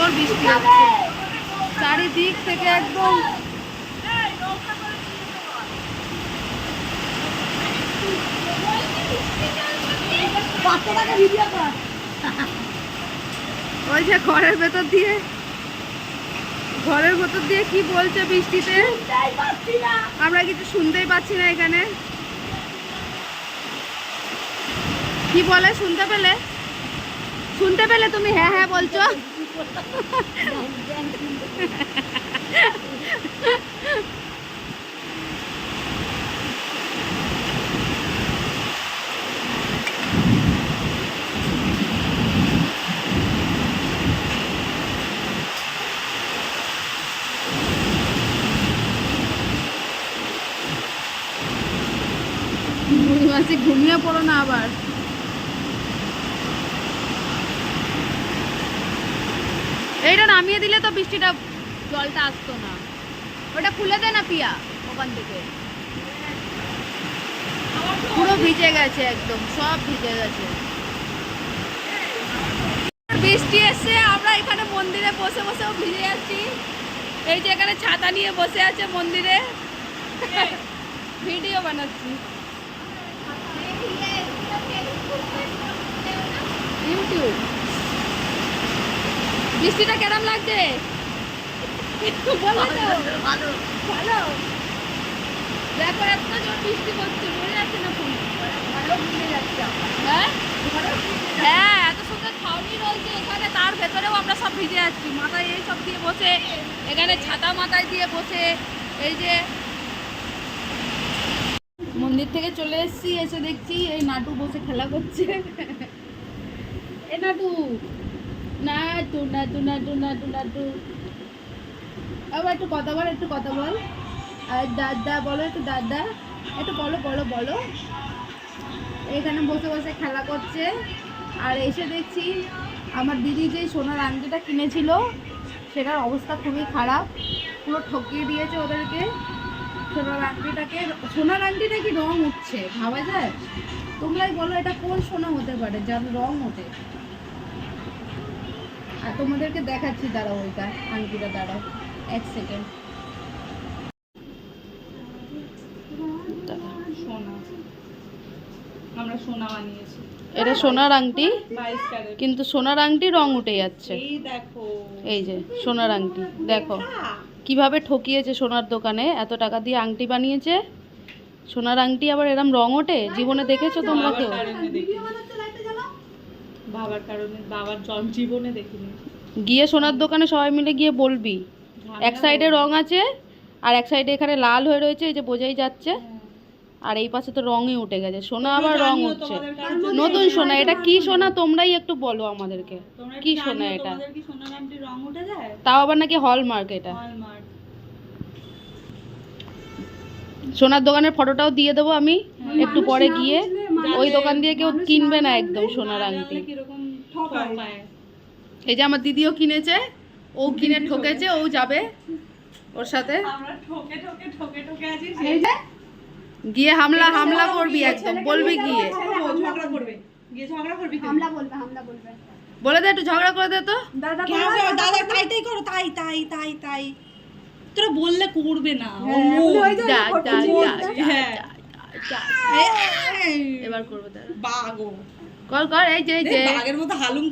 জোর বৃষ্টি হচ্ছে, চারিদিক থেকে একদম ওই যে ঘরের ভেতর দিয়ে কি বলছে বৃষ্টিতে, আমরা কিছু শুনতেই পাচ্ছি না। এখানে কি বলে, শুনতে পেলে তুমি হ্যাঁ হ্যাঁ বলছো। ঘুমিয়ে পড়ো না আবার। এইটা নামিয়ে দিলে তো বৃষ্টিটা জলটা আসতো না। ওটা খুলে দে না পিয়া, ওখান থেকে পুরো ভিজে গেছে, একদম সব ভিজে গেছে। বৃষ্টি এসে আমরা এখানে মন্দিরে বসে বসেও ভিজে যাচ্ছি। এই যে এখানে ছাতা নিয়ে বসে আছে মন্দিরে, ভিডিও বানাচ্ছি ইউটিউব। বৃষ্টিটা কেমন লাগছে বলো তো? ভালো ভালো। দেখো এত জোর বৃষ্টি পড়ছে, মনে যাচ্ছে না ফোনে? হ্যাঁ, এত সুন্দর ছাউনি রয়েছে এখানে, তার ভেতরেও আমরা সব ভিজে যাচ্ছি। মাথায় এই সব দিয়ে বসে, এখানে ছাতা মাথায় দিয়ে বসে, এই যে মন্দির থেকে চলে এসেছি, এসে দেখছি এই নাটু বসে খেলা করছে। এ নাটু নাটু নাটু নাটু নাটু নাটু, আবার একটু কথা বল। আর দাদা বলো, একটু দাদা, একটু বলো। এখানে বসে বসে খেলা করছে। আর এসে দেখছি আমার দিদি যে সোনার আংটিটা কিনেছিল সেটার অবস্থা খুবই খারাপ, পুরো ঠকিয়ে দিয়েছে ওদেরকে। সোনার আংটিটা কি রং উঠছে, ভাবা যায়? তোমরাই বলো এটা কোন সোনা হতে পারে যার রং ওঠে? আর তোমাদেরকে দেখাচ্ছি, দাঁড়াও ওইটা আংটিটা, দাঁড়াও 1 সেকেন্ড। আমরা সোনা বানিয়েছি, এটা সোনার আংটি, কিন্তু সোনার আংটি রং উঠে যাচ্ছে। এই যে সোনার আংটি দেখো কিভাবে ঠকিয়েছে সোনার দোকানে, এত টাকা দিয়ে আংটি বানিয়েছে। সোনার আংটি আবার এরম রং ওঠে? জীবনে দেখেছো তোমরা কেউ? জীবনে দেখিনি। গিয়ে সোনার দোকানে সবাই মিলে গিয়ে বলবি, এক সাইডে রং আছে আর এক সাইডে এখানে লাল হয়ে রয়েছে, এই যে বোঝাই যাচ্ছে। আর এই পাশে তো রঙই উঠে গেছে, সোনা আবার রং উঠছে। নতুন সোনা, এটা কি সোনা তোমরাই একটু বলো আমাদেরকে, কি সোনা এটা? তাও আবার নাকি হলমার্ক। এটা সোনার দোকানের ফটোটাও দিয়ে দেবো আমি একটু পরে গিয়ে। ওই দোকান দিয়ে কেউ কিনবে না একদম সোনার আংটি। এই যে আমার দিদিও কিনেছে, ও কিনে ঠকেছে, ও যাবে ওর সাথে গিয়ে হামলা করবি, একদম বলবি গিয়ে বলে দে, একটু ঝগড়া করে দে তো। দাদা তাই করো, তাই তোরা বললে করবে না। এবার করবো, কর এই যে বাঘের মতো হালুম।